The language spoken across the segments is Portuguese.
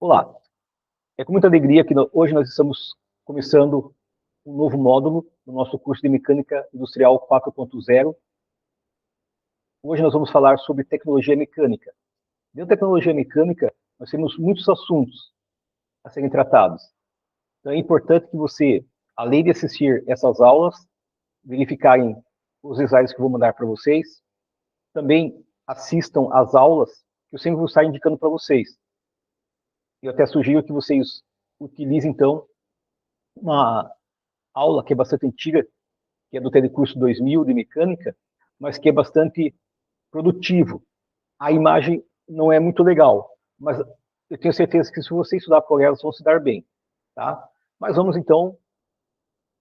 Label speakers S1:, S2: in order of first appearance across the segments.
S1: Olá, é com muita alegria que hoje nós estamos começando um novo módulo no nosso curso de Mecânica Industrial 4.0. Hoje nós vamos falar sobre tecnologia mecânica. Dentro da tecnologia mecânica, nós temos muitos assuntos a serem tratados. Então é importante que você, além de assistir essas aulas, verificarem os slides que eu vou mandar para vocês, também assistam às aulas que eu sempre vou estar indicando para vocês. Eu até sugiro que vocês utilizem, então, uma aula que é bastante antiga, que é do Telecurso 2000 de Mecânica, mas que é bastante produtivo. A imagem não é muito legal, mas eu tenho certeza que se você estudar por elas, vão se dar bem, tá? Mas vamos, então,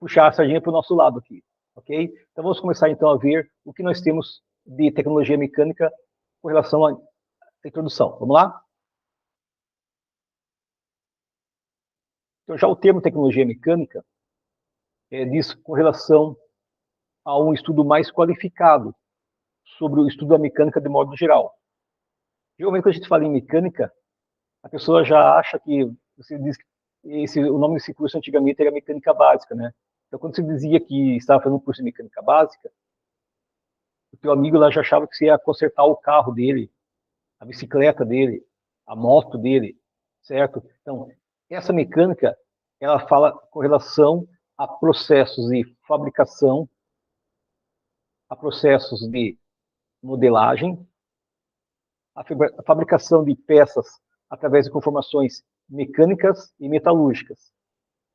S1: puxar a sardinha para o nosso lado aqui, ok? Então vamos começar, então, a ver o que nós temos de tecnologia mecânica com relação à introdução. Vamos lá? Então, já o termo tecnologia mecânica diz com relação a um estudo mais qualificado sobre o estudo da mecânica de modo geral. Geralmente, quando a gente fala em mecânica, a pessoa já acha que você diz que o nome desse curso antigamente era mecânica básica, né? Então, quando você dizia que estava fazendo um curso de mecânica básica, o teu amigo lá já achava que você ia consertar o carro dele, a bicicleta dele, a moto dele, certo? Então, essa mecânica, ela fala com relação a processos de fabricação, a processos de modelagem, a fabricação de peças através de conformações mecânicas e metalúrgicas.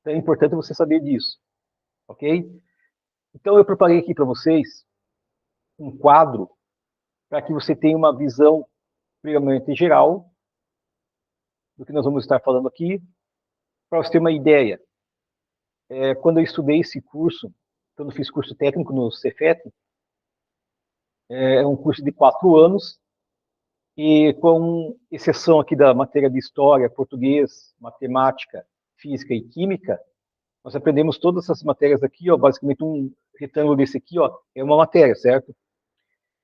S1: Então é importante você saber disso, ok? Então eu preparei aqui para vocês um quadro para que você tenha uma visão primeiramente geral do que nós vamos estar falando aqui, para você ter uma ideia. Quando eu estudei esse curso, quando eu fiz curso técnico no Cefet, é um curso de 4 anos, e com exceção aqui da matéria de História, Português, Matemática, Física e Química, nós aprendemos todas essas matérias aqui, ó, basicamente um retângulo desse aqui, ó, é uma matéria, certo?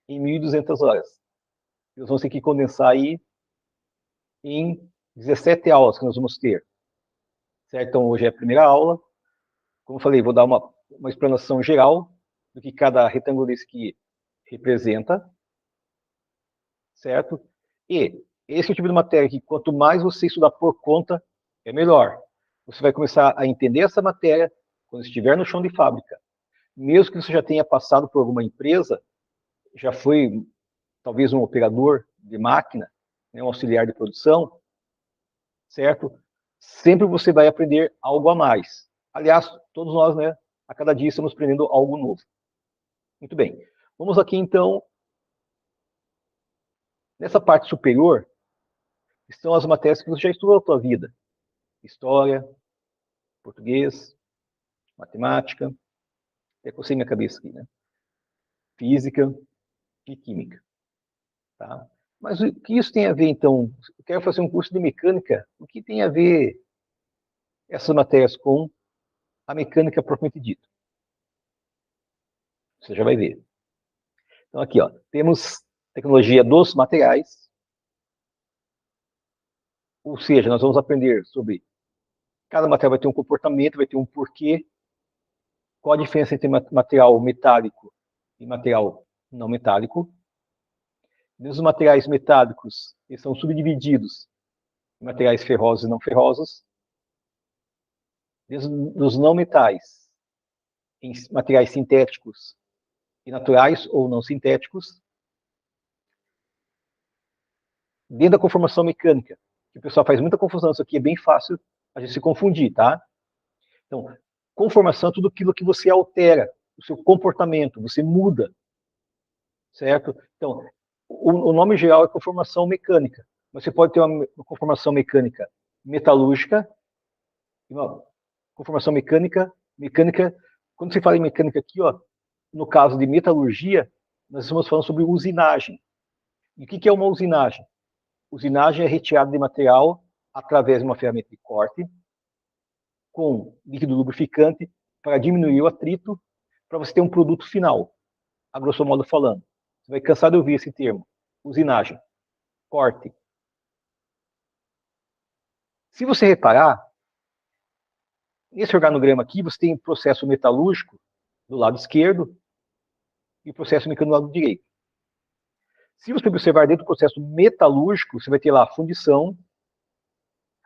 S1: Em 1.200 horas. Nós vamos ter que condensar aí em 17 aulas que nós vamos ter, certo? Então, hoje é a primeira aula. Como eu falei, vou dar uma explanação geral do que cada retângulo desse aqui representa, certo? E esse é o tipo de matéria que, quanto mais você estudar por conta, é melhor. Você vai começar a entender essa matéria quando estiver no chão de fábrica. Mesmo que você já tenha passado por alguma empresa, já foi talvez um operador de máquina, né, um auxiliar de produção, certo? Sempre você vai aprender algo a mais. Aliás, todos nós, né, a cada dia estamos aprendendo algo novo. Muito bem. Vamos aqui, então. Nessa parte superior, estão as matérias que você já estudou na sua vida. História, português, matemática, até cocei minha cabeça aqui, né? Física e química. Tá? Mas o que isso tem a ver, então? Eu quero fazer um curso de mecânica. O que tem a ver essas matérias com a mecânica propriamente dita? Você já vai ver. Então, aqui, ó, temos tecnologia dos materiais, ou seja, nós vamos aprender sobre cada material vai ter um comportamento, vai ter um porquê, qual a diferença entre material metálico e material não metálico. Os materiais metálicos, eles são subdivididos em materiais ferrosos e não ferrosos. Dos não metais, em materiais sintéticos e naturais ou não sintéticos. Dentro da conformação mecânica, que o pessoal faz muita confusão, isso aqui é bem fácil a gente se confundir, tá? Então, conformação é tudo aquilo que você altera, o seu comportamento, você muda, certo? Então, o nome geral é conformação mecânica. Você pode ter uma conformação mecânica metalúrgica, uma conformação mecânica, quando você fala em mecânica aqui, ó, no caso de metalurgia, nós estamos falando sobre usinagem. E o que é uma usinagem? Usinagem é retirada de material através de uma ferramenta de corte com líquido lubrificante para diminuir o atrito, para você ter um produto final, a grosso modo falando. Você vai cansar de ouvir esse termo. Usinagem, corte. Se você reparar, nesse organograma aqui, você tem o processo metalúrgico do lado esquerdo e o processo mecânico do lado direito. Se você observar dentro do processo metalúrgico, você vai ter lá a fundição,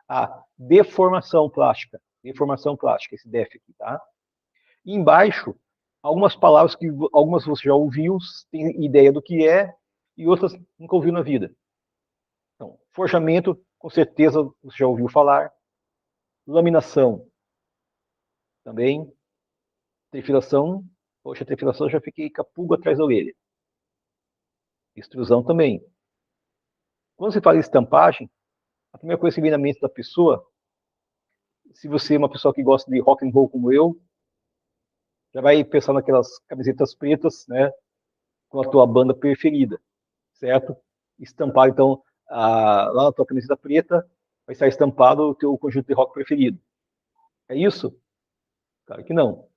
S1: a deformação plástica, esse DEF aqui, tá? E embaixo, algumas palavras que algumas você já ouviu, tem ideia do que é, e outras nunca ouviu na vida. Então, forjamento, com certeza você já ouviu falar. Laminação, também. Trefilação, poxa, trefilação eu já fiquei com a pulga atrás da orelha. Extrusão também. Quando se fala em estampagem, a primeira coisa que vem na mente da pessoa, se você é uma pessoa que gosta de rock and roll como eu, já vai pensar naquelas camisetas pretas, né, com a tua banda preferida, certo? Estampar, então, lá na tua camiseta preta, vai estar estampado o teu conjunto de rock preferido. É isso? Claro que não.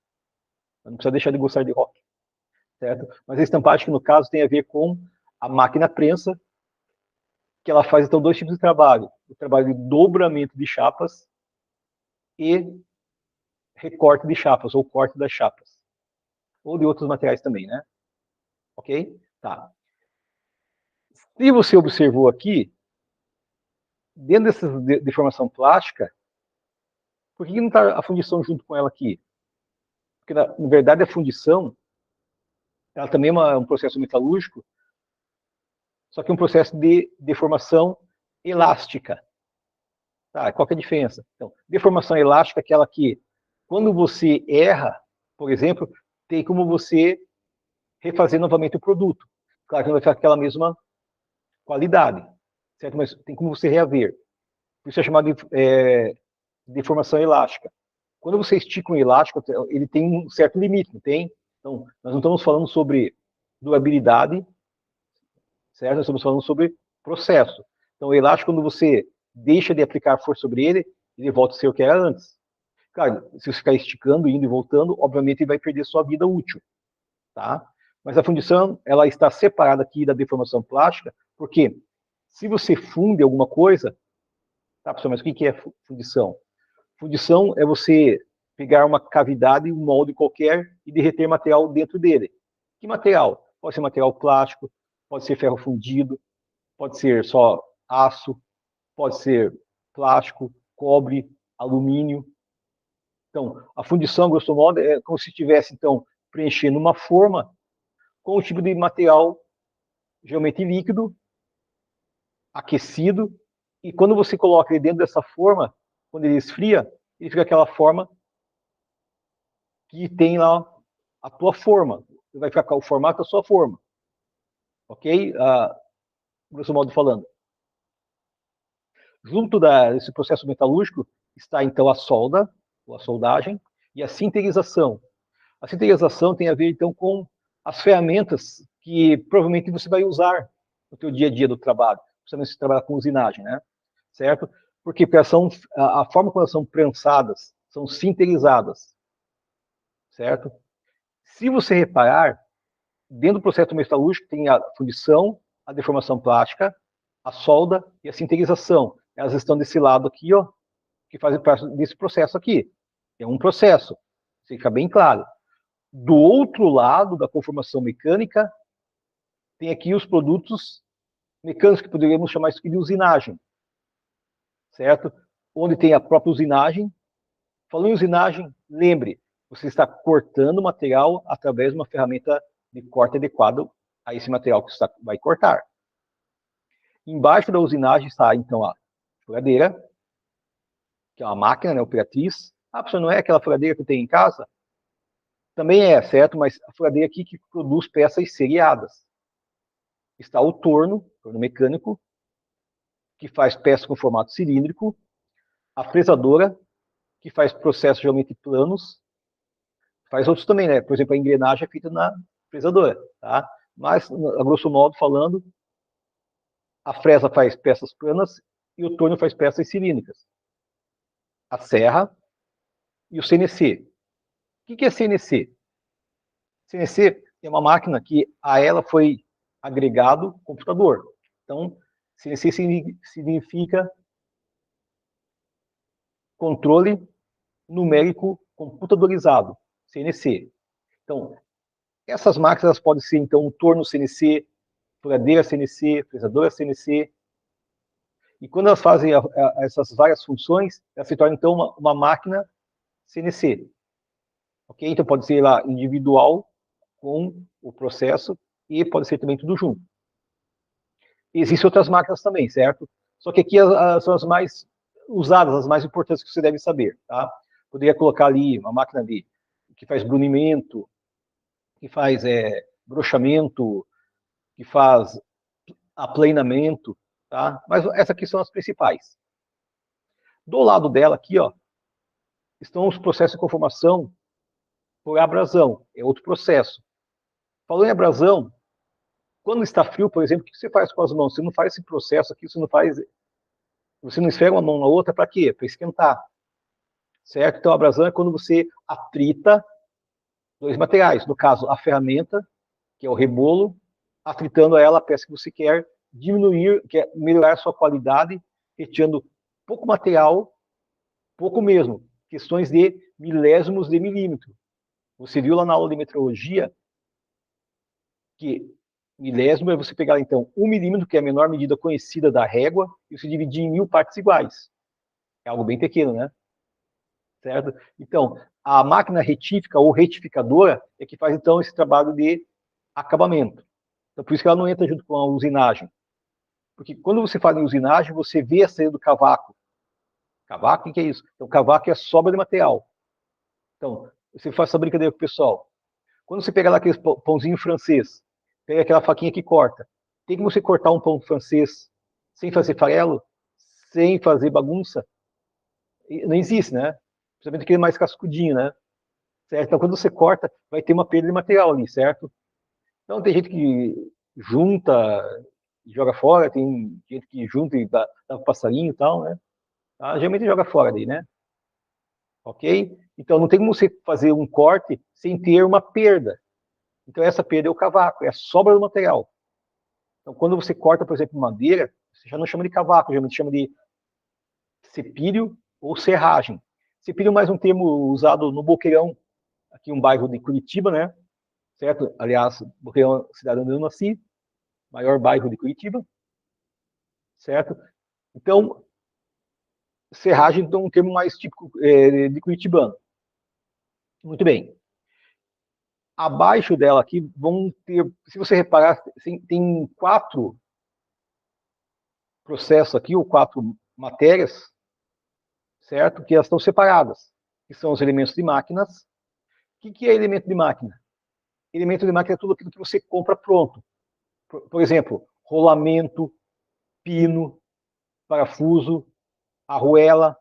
S1: Não precisa deixar de gostar de rock, certo? Mas a estampagem, que no caso, tem a ver com a máquina prensa, que ela faz, então, dois tipos de trabalho. O trabalho de dobramento de chapas e recorte de chapas, ou corte das chapas. Ou de outros materiais também, né? Ok? Tá. Se você observou aqui, dentro dessa deformação plástica, por que não está a fundição junto com ela aqui? Porque, na verdade, a fundição, ela também é um processo metalúrgico, só que é um processo de deformação elástica. Tá, qual que é a diferença? Então, deformação elástica é aquela que, quando você erra, por exemplo, tem como você refazer novamente o produto. Claro que não vai ficar aquela mesma qualidade, certo? Mas tem como você reaver. Por isso é chamado de deformação elástica. Quando você estica um elástico, ele tem um certo limite, não tem? Então, nós não estamos falando sobre durabilidade, certo? Nós estamos falando sobre processo. Então, o elástico, quando você deixa de aplicar força sobre ele, ele volta a ser o que era antes. Claro, se você ficar esticando, indo e voltando, obviamente ele vai perder sua vida útil, tá? Mas a fundição, ela está separada aqui da deformação plástica, porque se você funde alguma coisa, tá, pessoal, mas o que é fundição? Fundição é você pegar uma cavidade, um molde qualquer e derreter material dentro dele. Que material? Pode ser material plástico, pode ser ferro fundido, pode ser só aço, pode ser plástico, cobre, alumínio. Então, a fundição, grosso modo, é como se estivesse, então, preenchendo uma forma com o tipo de material geralmente líquido, aquecido, e quando você coloca ele dentro dessa forma, quando ele esfria, ele fica aquela forma que tem lá a tua forma. Vai ficar o formato da sua forma. Ok? Grosso modo falando. Junto desse processo metalúrgico está, então, a solda, ou a soldagem, e a sinterização. A sinterização tem a ver, então, com as ferramentas que provavelmente você vai usar no teu dia a dia do trabalho, principalmente se trabalhar com usinagem, né? Certo? Porque a forma como elas são prensadas, são sinterizadas, certo? Se você reparar, dentro do processo metalúrgico tem a fundição, a deformação plástica, a solda e a sinterização. Elas estão desse lado aqui, ó, que fazem parte desse processo aqui. É um processo, fica bem claro. Do outro lado da conformação mecânica, tem aqui os produtos mecânicos, que poderíamos chamar isso aqui de usinagem, certo? Onde tem a própria usinagem. Falando em usinagem, lembre, você está cortando o material através de uma ferramenta de corte adequado a esse material que você vai cortar. Embaixo da usinagem está, então, a furadeira, que é uma máquina, né, operatriz. Ah, professor, não é aquela furadeira que eu tenho em casa? Também é, certo? Mas a furadeira aqui que produz peças seriadas. Está o torno mecânico, que faz peças com formato cilíndrico. A fresadora, que faz processos geralmente planos. Faz outros também, né? Por exemplo, a engrenagem é feita na fresadora, tá? Mas, a grosso modo falando, a fresa faz peças planas e o torno faz peças cilíndricas. A serra e o CNC. O que é CNC? CNC é uma máquina que a ela foi agregado computador. Então, CNC significa controle numérico computadorizado, CNC. Então, essas máquinas elas podem ser, então, um torno CNC, furadeira CNC, fresadora CNC, e quando elas fazem essas várias funções, elas se tornam, então, uma máquina CNC. Ok? Então, pode ser lá individual com o processo e pode ser também tudo junto. Existem outras máquinas também, certo? Só que aqui são as mais usadas, as mais importantes que você deve saber, tá? Poderia colocar ali uma máquina que faz brunimento, que faz brochamento, que faz aplanamento, tá? Mas essas aqui são as principais. Do lado dela aqui, ó, estão os processos de conformação por abrasão, é outro processo. Falando em abrasão, quando está frio, por exemplo, o que você faz com as mãos? Você não faz esse processo aqui, você não esfrega uma mão na outra para quê? Para esquentar, certo? Então, a abrasão é quando você atrita dois materiais, no caso, a ferramenta, que é o rebolo, atritando ela a peça que você quer diminuir, quer melhorar a sua qualidade, retirando pouco material, pouco mesmo, questões de milésimos de milímetro. Você viu lá na aula de metrologia que milésimo é você pegar, então, 1 milímetro, que é a menor medida conhecida da régua, e você dividir em 1000 partes iguais. É algo bem pequeno, né? Certo? Então, a máquina retífica ou retificadora é que faz, então, esse trabalho de acabamento. Então, por isso que ela não entra junto com a usinagem. Porque quando você fala em usinagem, você vê a saída do cavaco. Cavaco, o que é isso? Então, cavaco é a sobra de material. Então, você faz essa brincadeira com o pessoal. Quando você pega lá aquele pãozinho francês, pega aquela faquinha que corta. Tem que você cortar um pão francês sem fazer farelo, sem fazer bagunça? Não existe, né? Principalmente aquele mais cascudinho, né? Certo? Então, quando você corta, vai ter uma perda de material ali, certo? Então, tem gente que junta e joga fora, tem gente que junta e dá pro passarinho e tal, né? Ah, geralmente joga fora daí, né? Ok? Então, não tem como você fazer um corte sem ter uma perda. Então, essa perda é o cavaco, é a sobra do material. Então, quando você corta, por exemplo, madeira, você já não chama de cavaco, geralmente chama de cepilho ou serragem. Cepilho é mais um termo usado no Boqueirão, aqui um bairro de Curitiba, né? Certo? Aliás, Boqueirão é a cidade onde eu nasci, maior bairro de Curitiba, certo? Então, serragem então, é um termo mais típico de curitibano. Muito bem. Abaixo dela aqui vão ter, se você reparar, tem 4 processos aqui, ou 4 matérias, certo? Que elas estão separadas, que são os elementos de máquinas. O que é elemento de máquina? Elemento de máquina é tudo aquilo que você compra pronto. Por exemplo, rolamento, pino, parafuso, arruela,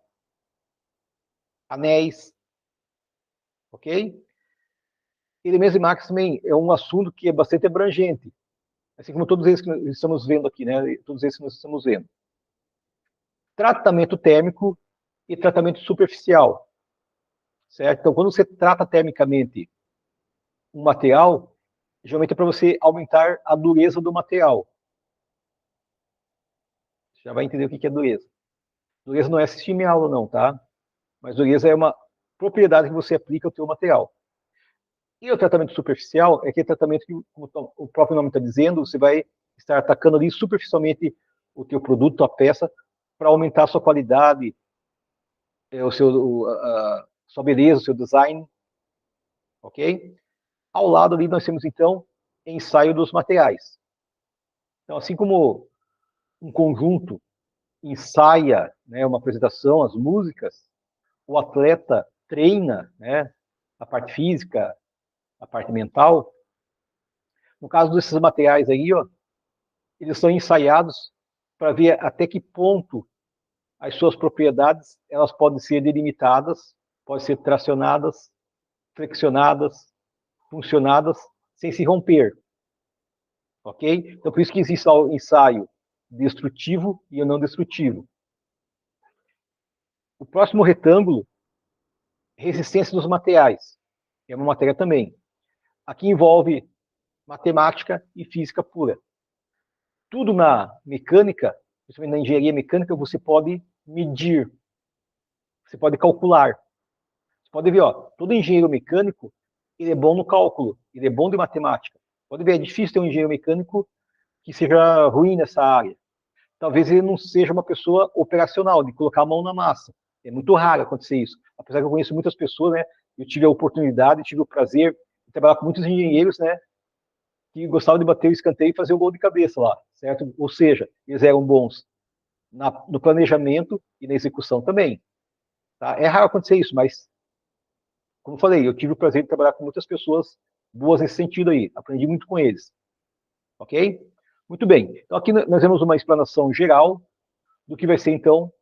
S1: anéis, ok? Elementos de máquina também é um assunto que é bastante abrangente, assim como todos esses que nós estamos vendo aqui, né? Todos esses que nós estamos vendo. Tratamento térmico e tratamento superficial, certo? Então, quando você trata termicamente um material, geralmente é para você aumentar a dureza do material. Você já vai entender o que é dureza. Dureza não é assistir minha aula, não, tá? Mas dureza é uma propriedade que você aplica ao seu material. E o tratamento superficial é aquele tratamento que, como o próprio nome está dizendo, você vai estar atacando ali superficialmente o teu produto, a peça, para aumentar a sua qualidade, sua beleza, o seu design, ok? Ao lado ali nós temos, então, ensaio dos materiais. Então, assim como um conjunto ensaia, né, uma apresentação, as músicas, o atleta treina, né, a parte física, a parte mental. No caso desses materiais aí, ó, eles são ensaiados para ver até que ponto as suas propriedades elas podem ser delimitadas, podem ser tracionadas, flexionadas, funcionadas sem se romper, ok? Então por isso que existe o ensaio destrutivo e o não destrutivo. O próximo retângulo, resistência dos materiais, é uma matéria também. Aqui envolve matemática e física pura. Tudo na mecânica, principalmente na engenharia mecânica, você pode medir, Você pode calcular. Você pode ver, ó, todo engenheiro mecânico, ele é bom no cálculo, ele é bom de matemática. Pode ver, é difícil ter um engenheiro mecânico que seja ruim nessa área. Talvez ele não seja uma pessoa operacional, de colocar a mão na massa. É muito raro acontecer isso. Apesar que eu conheço muitas pessoas, né? Eu tive a oportunidade, tive o prazer de trabalhar com muitos engenheiros, né? Que gostavam de bater o escanteio e fazer o gol de cabeça lá, certo? Ou seja, eles eram bons no planejamento e na execução também. Tá? É raro acontecer isso, mas, como eu falei, eu tive o prazer de trabalhar com muitas pessoas boas nesse sentido aí. Aprendi muito com eles. Ok? Muito bem. Então, aqui nós temos uma explanação geral do que vai ser, então,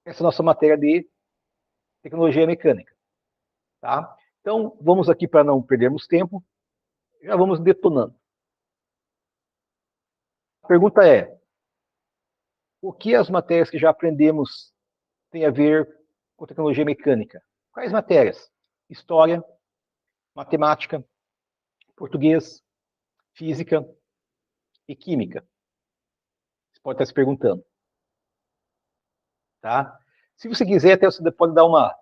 S1: essa nossa matéria de tecnologia mecânica. Tá? Então, vamos aqui, para não perdermos tempo, já vamos detonando. A pergunta é, o que as matérias que já aprendemos têm a ver com tecnologia mecânica? Quais matérias? História, matemática, português, física e química. Você pode estar se perguntando. Tá? Se você quiser, até você pode dar uma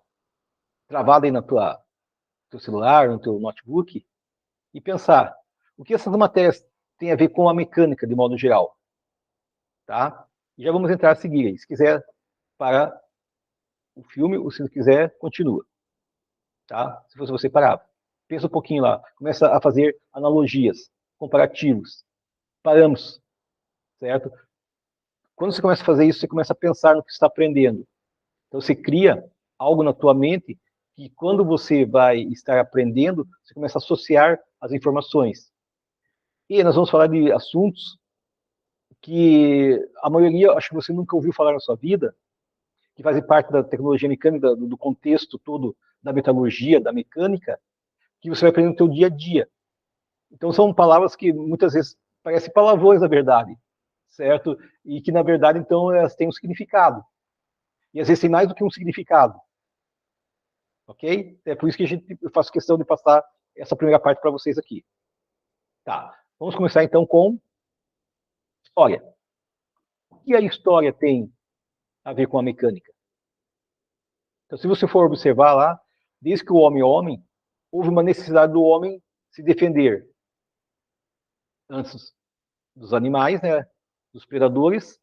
S1: travada aí no teu celular, no teu notebook, e pensar, o que essas matérias têm a ver com a mecânica, de modo geral? Tá? E já vamos entrar a seguir aí. Se quiser parar o filme, ou se não quiser, continua. Tá? Se fosse você, parava. Pensa um pouquinho lá. Começa a fazer analogias, comparativos, parâmetros, certo? Quando você começa a fazer isso, você começa a pensar no que está aprendendo. Então, você cria algo na tua mente que, quando você vai estar aprendendo, você começa a associar as informações. E nós vamos falar de assuntos que a maioria, acho que você nunca ouviu falar na sua vida, que fazem parte da tecnologia mecânica, do contexto todo da metalurgia, da mecânica, que você vai aprender no seu dia a dia. Então, são palavras que muitas vezes parecem palavrões, na verdade, certo? E que, na verdade, então, elas têm um significado. E às vezes tem mais do que um significado. Ok? É por isso que eu faço questão de passar essa primeira parte para vocês aqui. Tá. Vamos começar então com história. O que a história tem a ver com a mecânica? Então, se você for observar lá, desde que o homem é homem, houve uma necessidade do homem se defender antes dos animais, né, dos predadores,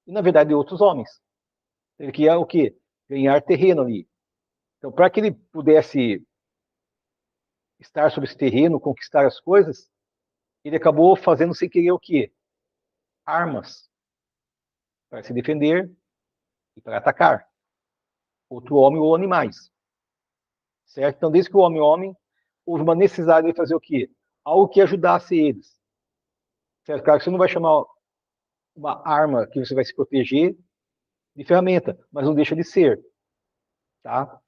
S1: e na verdade de outros homens. Ele queria o quê? Ganhar terreno ali. Então, para que ele pudesse estar sobre esse terreno, conquistar as coisas, ele acabou fazendo sem querer o quê? Armas para se defender e para atacar outro homem ou animais. Certo? Então, desde que o homem é homem, houve uma necessidade de fazer o quê? Algo que ajudasse eles. Certo? Claro que você não vai chamar uma arma que você vai se proteger de ferramenta, mas não deixa de ser. Tá?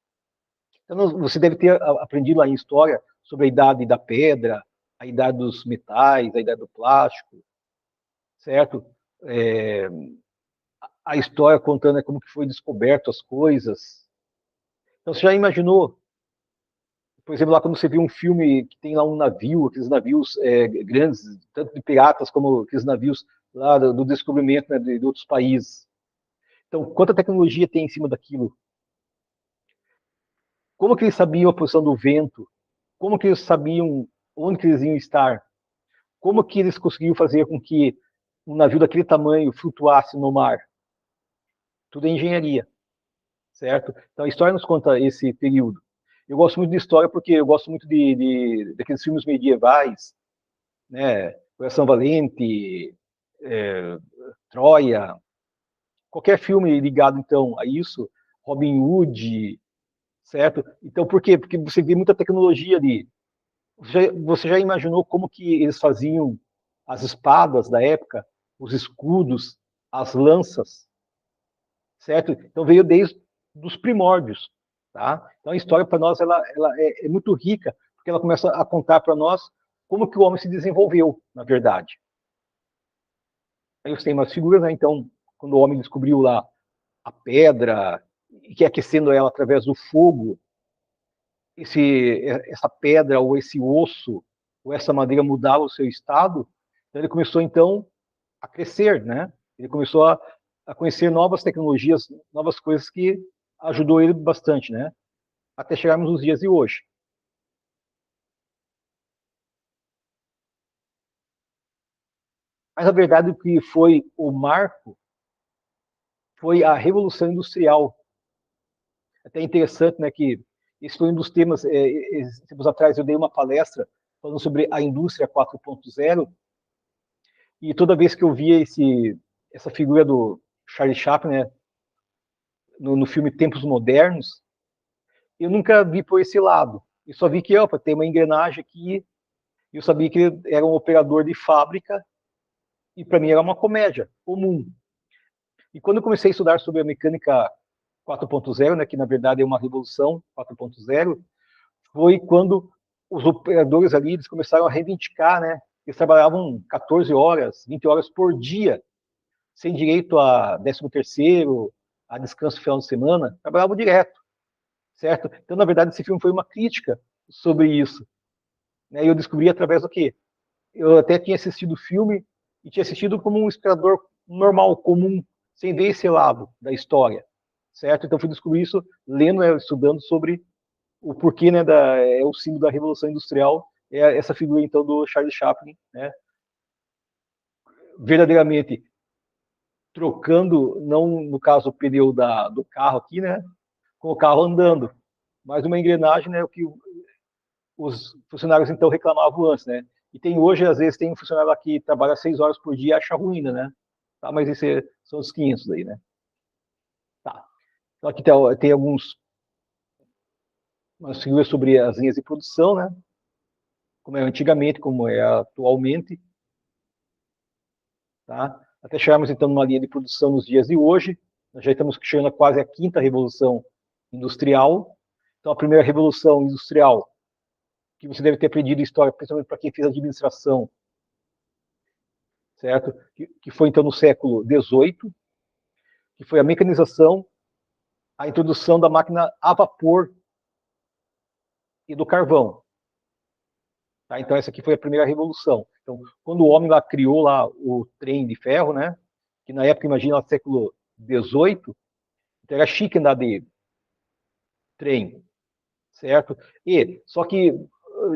S1: Então, você deve ter aprendido lá em história sobre a idade da pedra, a idade dos metais, a idade do plástico, certo? A história contando como que foi descoberto as coisas. Então, você já imaginou, por exemplo, lá quando você viu um filme que tem lá um navio, aqueles navios grandes, tanto de piratas como aqueles navios lá do descobrimento, né, de outros países. Então, quanta tecnologia tem em cima daquilo? Como que eles sabiam a posição do vento? Como que eles sabiam onde que eles iam estar? Como que eles conseguiam fazer com que um navio daquele tamanho flutuasse no mar? Tudo é engenharia, certo? Então, a história nos conta esse período. Eu gosto muito de história porque eu gosto muito daqueles filmes medievais, né? Coração Valente, é, Troia, qualquer filme ligado, então, a isso, Robin Hood, certo? Então, por quê? Porque você vê muita tecnologia ali. Você já imaginou como que eles faziam as espadas da época, os escudos, as lanças, certo? Então, veio desde os primórdios, tá? Então, a história para nós ela é muito rica, porque ela começa a contar para nós como que o homem se desenvolveu, na verdade. Aí você tem umas figuras, né? Então, quando o homem descobriu lá a pedra, e que aquecendo ela através do fogo, essa pedra ou esse osso ou essa madeira mudava o seu estado, então ele começou então a crescer, né? Ele começou a conhecer novas tecnologias, novas coisas que ajudou ele bastante, né? Até chegarmos nos dias de hoje. Mas a verdade é que foi o marco, foi a Revolução Industrial. Até interessante, né, que esse foi um dos temas, tempos atrás eu dei uma palestra falando sobre a indústria 4.0, e toda vez que eu via essa figura do Charlie Chaplin, né, no filme Tempos Modernos, eu nunca vi por esse lado. Eu só vi que, opa, tem uma engrenagem aqui, eu sabia que ele era um operador de fábrica, e para mim era uma comédia comum. E quando eu comecei a estudar sobre a mecânica 4.0, né, que na verdade é uma revolução 4.0, foi quando os operadores ali eles começaram a reivindicar, né? Eles trabalhavam 14 horas, 20 horas por dia, sem direito a 13º, a descanso no final de semana, trabalhavam direto, certo? Então, na verdade, esse filme foi uma crítica sobre isso. Né? E eu descobri através do quê? Eu até tinha assistido o filme e tinha assistido como um espectador normal, comum, sem ver esse lado da história, certo? Então, fui descobrir isso lendo, né, estudando sobre o porquê, né, é o símbolo da Revolução Industrial, é essa figura, então, do Charles Chaplin, né, verdadeiramente trocando, não no caso o pneu do carro aqui, né, com o carro andando, mas uma engrenagem, né, o que os funcionários, então, reclamavam antes, né, e tem hoje, às vezes, tem um funcionário lá que trabalha 6 horas por dia e acha ruim, né, tá, mas isso são os 500 aí, né. Tá. Então, aqui tem alguns umas figuras sobre as linhas de produção, né, como é antigamente, como é atualmente, tá? Até chegarmos, então, numa linha de produção nos dias de hoje. Nós já estamos chegando a quase a quinta revolução industrial. Então, a primeira revolução industrial, que você deve ter aprendido história, principalmente para quem fez administração, certo? Que foi, então, no século XVIII, que foi a mecanização, a introdução da máquina a vapor e do carvão. Tá? Então, essa aqui foi a primeira revolução. Então, quando o homem lá criou lá o trem de ferro, né? Que na época, imagina, no século XVIII, então era chique andar de trem, certo? E só que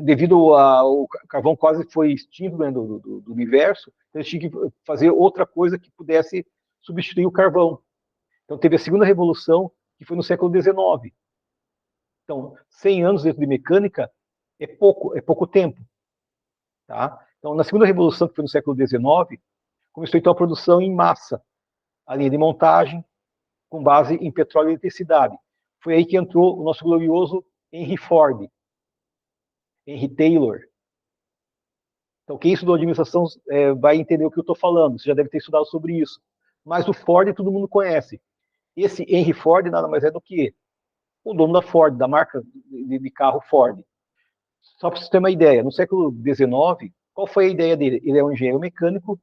S1: devido ao carvão quase foi extinto, né, do universo, então eles tinham que fazer outra coisa que pudesse substituir o carvão. Então teve a segunda revolução, que foi no século XIX. Então, 100 anos dentro de mecânica é pouco tempo, tá? Então, na segunda revolução, que foi no século XIX, começou então a produção em massa, a linha de montagem, com base em petróleo e eletricidade. Foi aí que entrou o nosso glorioso Henry Ford, Henry Taylor. Então, quem estudou administração vai entender o que eu estou falando, você já deve ter estudado sobre isso. Mas o Ford todo mundo conhece. Esse Henry Ford nada mais é do que o dono da Ford, da marca de carro Ford. Só para você ter uma ideia, no século XIX, qual foi a ideia dele? Ele é um engenheiro mecânico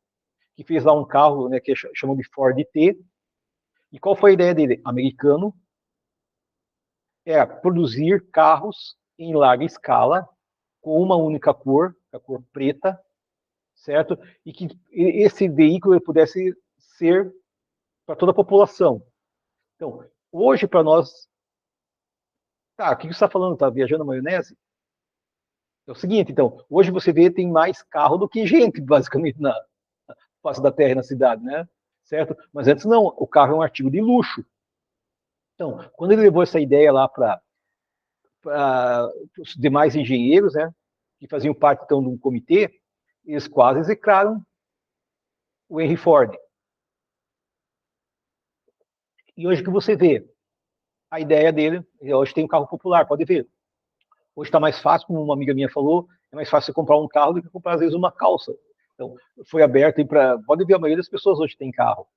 S1: que fez lá um carro, né, que chamam de Ford T. E qual foi a ideia dele? Americano. Era produzir carros em larga escala, com uma única cor, a cor preta, certo? E que esse veículo pudesse ser para toda a população. Então, hoje, para nós. Tá, o que você está falando? Está viajando maionese? É o seguinte, então, hoje você vê tem mais carro do que gente, basicamente, na face da terra e na cidade, né? Certo? Mas antes não, o carro é um artigo de luxo. Então, quando ele levou essa ideia lá para os demais engenheiros, né, que faziam parte então de um comitê, eles quase execraram o Henry Ford. E hoje que você vê a ideia dele, hoje tem um carro popular, pode ver. Hoje está mais fácil, como uma amiga minha falou, é mais fácil você comprar um carro do que comprar, às vezes, uma calça. Então, foi aberto para. Pode ver, a maioria das pessoas hoje tem carro.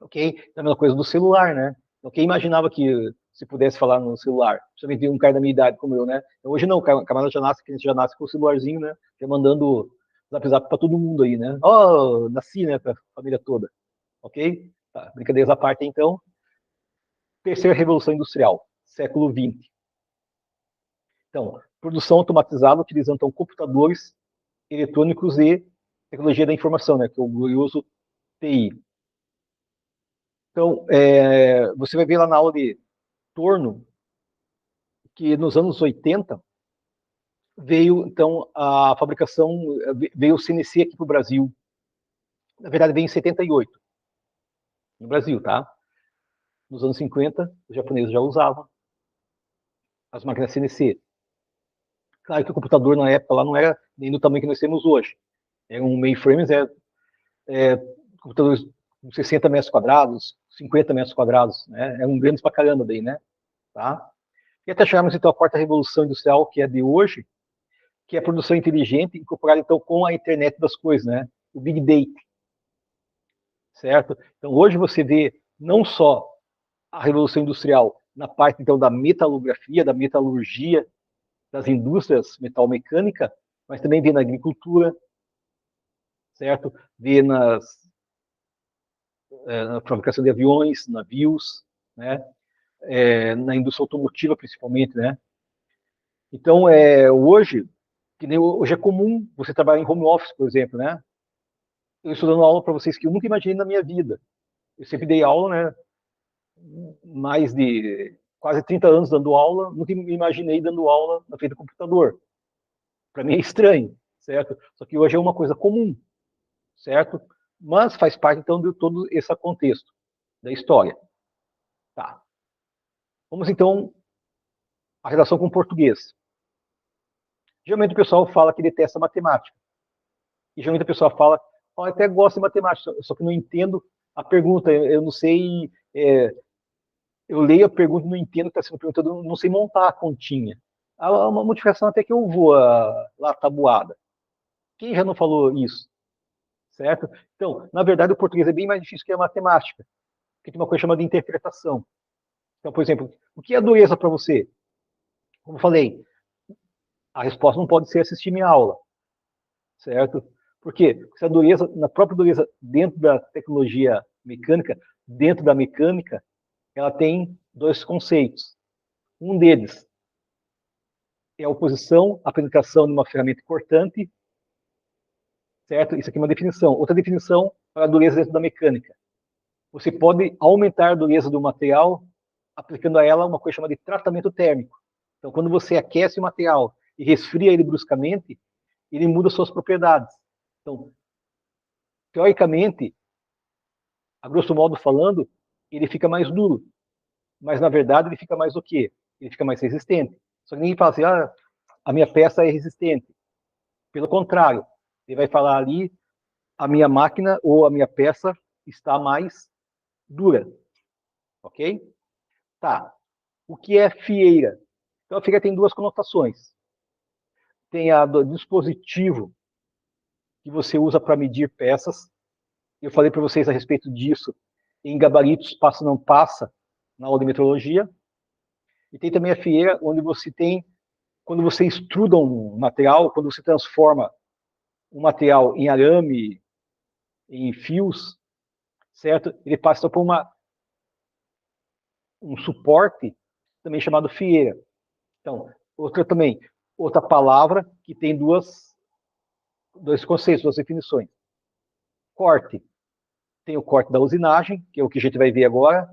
S1: Ok? É a mesma coisa do celular, né? Então, quem imaginava que se pudesse falar no celular? Principalmente um cara da minha idade como eu, né? Então, hoje não, o camarada já nasce com o celularzinho, né? Já mandando zap zap para todo mundo aí, né? Oh, nasci, né? Para a família toda. Ok? Tá, brincadeiras à parte, então. Terceira Revolução Industrial, século XX. Então, produção automatizada utilizando então, computadores eletrônicos e tecnologia da informação, né, que é o glorioso TI. Então, você vai ver lá na aula de torno que nos anos 80 veio, então, a fabricação, veio o CNC aqui para o Brasil. Na verdade, veio em 78, no Brasil, tá? Nos anos 50, os japoneses já usavam as máquinas CNC. Claro que o computador na época lá não era nem do tamanho que nós temos hoje. Eram mainframes, é, computadores com 60 metros quadrados, 50 metros quadrados, né? Eram grandes pra caramba daí, né? Tá? E até chegarmos então à quarta revolução industrial, que é de hoje, que é a produção inteligente, incorporada então com a internet das coisas, né? O Big Data, certo? Então hoje você vê não só a revolução industrial na parte então da metalografia, da metalurgia, das indústrias metalmecânica, mas também vê na agricultura, certo? Vê na fabricação de aviões, navios, né? Na indústria automotiva principalmente, né? Então, hoje, que nem hoje é comum você trabalhar em home office, por exemplo, né? Eu estou dando aula para vocês que eu nunca imaginei na minha vida. Eu sempre dei aula, né? Mais de quase 30 anos dando aula, nunca me imaginei dando aula na frente do computador. Para mim é estranho, certo? Só que hoje é uma coisa comum, certo? Mas faz parte, então, de todo esse contexto da história. Tá. Vamos, então, à relação com o português. Geralmente o pessoal fala que detesta matemática. E geralmente a pessoa fala, oh, eu até gosto de matemática, só que não entendo a pergunta, eu não sei, eu leio a pergunta e não entendo o que está sendo perguntado, não sei montar a continha. Há uma modificação até que eu vou lá tabuada. Quem já não falou isso? Certo? Então, na verdade, o português é bem mais difícil que a matemática, porque tem uma coisa chamada de interpretação. Então, por exemplo, o que é doença para você? Como eu falei, a resposta não pode ser assistir minha aula, certo? Por quê? Porque a dureza, na própria dureza, dentro da tecnologia mecânica, dentro da mecânica, ela tem dois conceitos. Um deles é a oposição à aplicação de uma ferramenta cortante, certo? Isso aqui é uma definição. Outra definição para a dureza dentro da mecânica. Você pode aumentar a dureza do material aplicando a ela uma coisa chamada de tratamento térmico. Então, quando você aquece o material e resfria ele bruscamente, ele muda suas propriedades. Então, teoricamente, a grosso modo falando, ele fica mais duro. Mas, na verdade, ele fica mais o quê? Ele fica mais resistente. Só que ninguém fala assim, ah, a minha peça é resistente. Pelo contrário, ele vai falar ali, a minha máquina ou a minha peça está mais dura. Ok? Tá. O que é fieira? Então, a fieira tem duas conotações. Tem a do dispositivo que você usa para medir peças. Eu falei para vocês a respeito disso em gabaritos passa não passa na aula de metrologia. E tem também a fieira onde você tem, quando você extruda um material, quando você transforma um material em arame, em fios, certo? Ele passa por um suporte também chamado fieira. Então, outra palavra que tem dois conceitos, duas definições. Corte. Tem o corte da usinagem, que é o que a gente vai ver agora.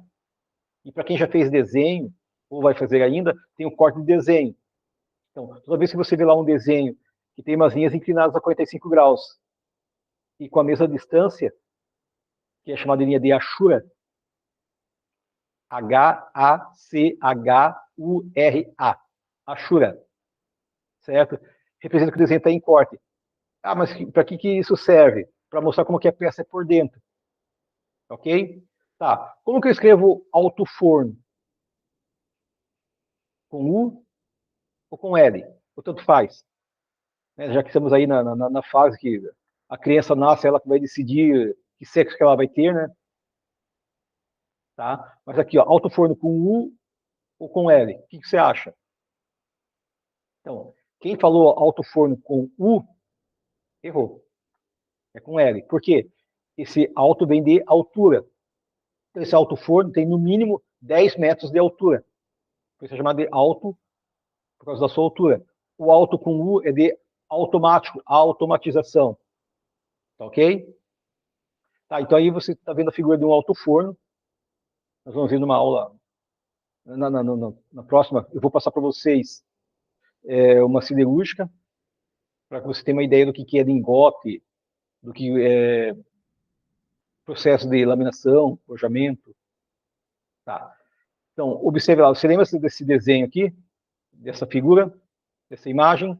S1: E para quem já fez desenho, ou vai fazer ainda, tem o corte de desenho. Então, toda vez que você vê lá um desenho que tem umas linhas inclinadas a 45 graus e com a mesma distância, que é chamada de linha de Ashura, H-A-C-H-U-R-A, Ashura, certo? Representa que o desenho está em corte. Ah, mas para que isso serve? Para mostrar como que a peça é por dentro. Ok? Tá. Como que eu escrevo alto forno? Com U ou com L? Ou tanto faz? Né? Já que estamos aí na fase que a criança nasce, ela vai decidir que sexo que ela vai ter, né? Tá? Mas aqui, ó, alto forno com U ou com L? O que você acha? Então, quem falou alto forno com U, errou. É com L. Por quê? Esse alto vem de altura. Então, esse alto forno tem no mínimo 10 metros de altura. Por isso é chamado de alto por causa da sua altura. O alto com U é de automático, automatização. Tá ok? Tá, então aí você está vendo a figura de um alto forno. nós vamos ver numa aula, na próxima, eu vou passar para vocês uma siderúrgica, para que você tenha uma ideia do que é lingote, do que é processo de laminação, forjamento. Tá. Então, observe lá, você lembra desse desenho aqui, dessa figura, dessa imagem?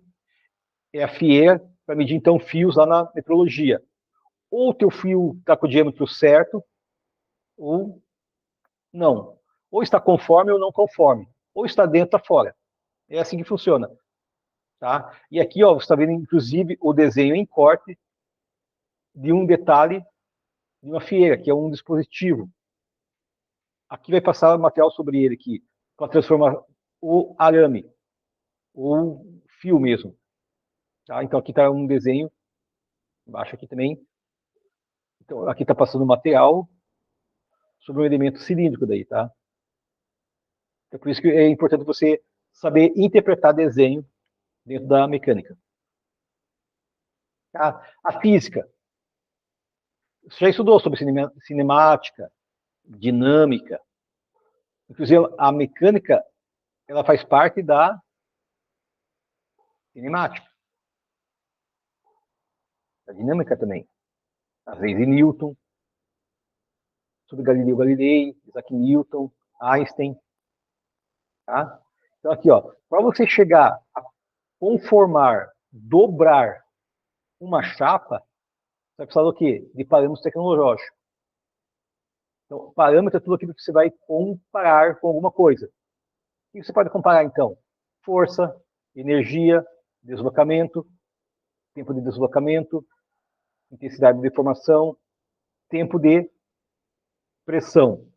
S1: É a fieira para medir, então, fios lá na metrologia. Ou o teu fio está com o diâmetro certo, ou não. Ou está conforme ou não conforme. Ou está dentro ou está fora. É assim que funciona. Tá? E aqui, ó, você está vendo, inclusive, o desenho em corte de um detalhe de uma fieira, que é um dispositivo. Aqui vai passar material sobre ele aqui, para transformar o arame, ou fio mesmo. Tá? Então, aqui está um desenho, embaixo aqui também. Então, aqui está passando material sobre um elemento cilíndrico daí, tá? É por isso que é importante você saber interpretar desenho dentro da mecânica. A física. Você já estudou sobre cinemática, dinâmica. Inclusive, a mecânica, ela faz parte da cinemática. A dinâmica também. As leis de Newton, sobre Galileu Galilei, Isaac Newton, Einstein. Tá? Então, aqui, ó, para você chegar a conformar, dobrar uma chapa, você vai precisar do quê? De parâmetros tecnológicos. Então, parâmetro é tudo aquilo que você vai comparar com alguma coisa. O que você pode comparar, então? Força, energia, deslocamento, tempo de deslocamento, intensidade de deformação, tempo de pressão.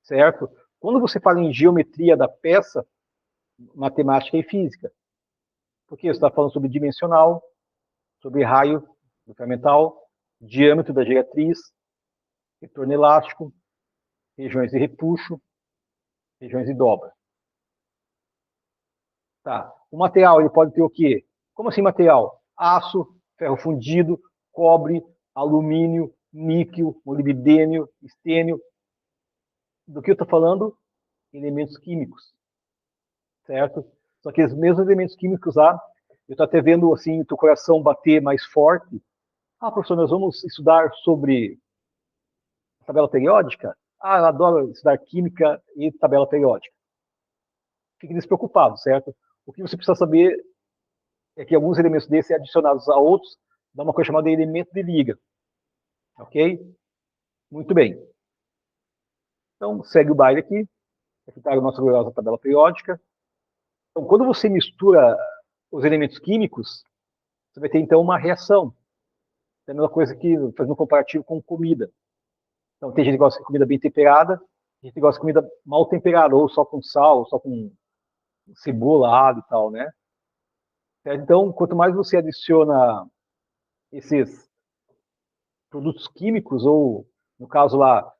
S1: Certo? Quando você fala em geometria da peça, matemática e física. Porque você está falando sobre dimensional, sobre raio do ferramental, diâmetro da geratriz, retorno elástico, regiões de repuxo, regiões de dobra. Tá. O material ele pode ter o quê? Como assim material? Aço, ferro fundido, cobre, alumínio, níquel, molibdênio, estênio. Do que eu estou falando? Elementos químicos. Certo? Só que os mesmos elementos químicos lá, eu estou até vendo assim, o teu coração bater mais forte. Ah, professor, nós vamos estudar sobre tabela periódica? Ah, eu adoro estudar química e tabela periódica. Fique despreocupado, certo? O que você precisa saber é que alguns elementos desses adicionados a outros dá uma coisa chamada elemento de liga. Ok? Muito bem. Então, segue o baile aqui. Aqui está a nossa gloriosa tabela periódica. Então, quando você mistura os elementos químicos, você vai ter, então, uma reação. É a mesma coisa que fazendo um comparativo com comida. Então, tem gente que gosta de comida bem temperada, tem gente que gosta de comida mal temperada, ou só com sal, ou só com cebola, alho e tal, né? Então, quanto mais você adiciona esses produtos químicos, ou, no caso lá,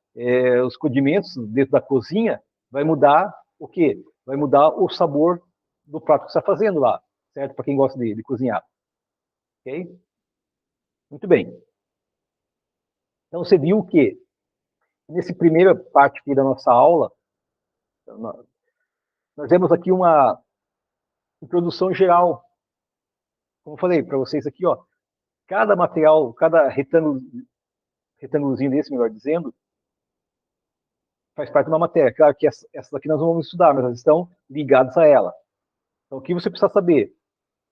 S1: os condimentos dentro da cozinha, vai mudar o quê? Vai mudar o sabor do prato que você está fazendo lá, certo? Para quem gosta de cozinhar. Ok? Muito bem. Então, você viu que, nessa primeira parte aqui da nossa aula, nós temos aqui uma introdução geral. Como eu falei para vocês aqui, ó, cada material, cada retângulozinho desse, melhor dizendo, faz parte de uma matéria. Claro que essas aqui nós não vamos estudar, mas elas estão ligadas a ela. Então, o que você precisa saber?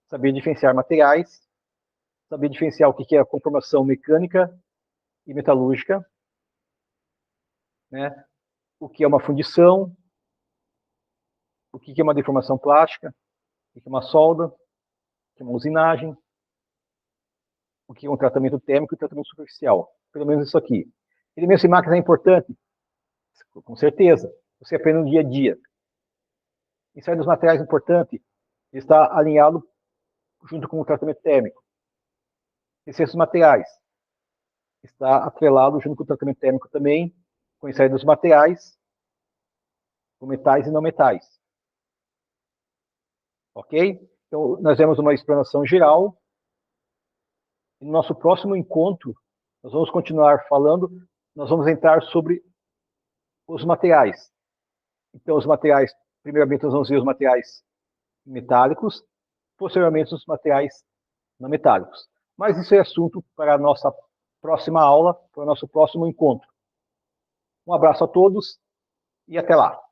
S1: Saber diferenciar materiais, saber diferenciar o que é a conformação mecânica e metalúrgica, né? O que é uma fundição, o que é uma deformação plástica, o que é uma solda, o que é uma usinagem, o que é um tratamento térmico e tratamento superficial. Pelo menos isso aqui. Elementos e máquinas é importante? Com certeza. Você aprende no dia a dia. Ensaio dos materiais é importante? Está alinhado junto com o tratamento térmico. Esses materiais está atrelado junto com o tratamento térmico também, com ensaio dos materiais, com metais e não metais. Ok? Então, nós temos uma explanação geral. E no nosso próximo encontro, nós vamos continuar falando, nós vamos entrar sobre os materiais. Então, os materiais, primeiramente, nós vamos ver os materiais metálicos, posteriormente, os materiais não metálicos. Mas isso é assunto para a nossa próxima aula, para o nosso próximo encontro. Um abraço a todos e até lá.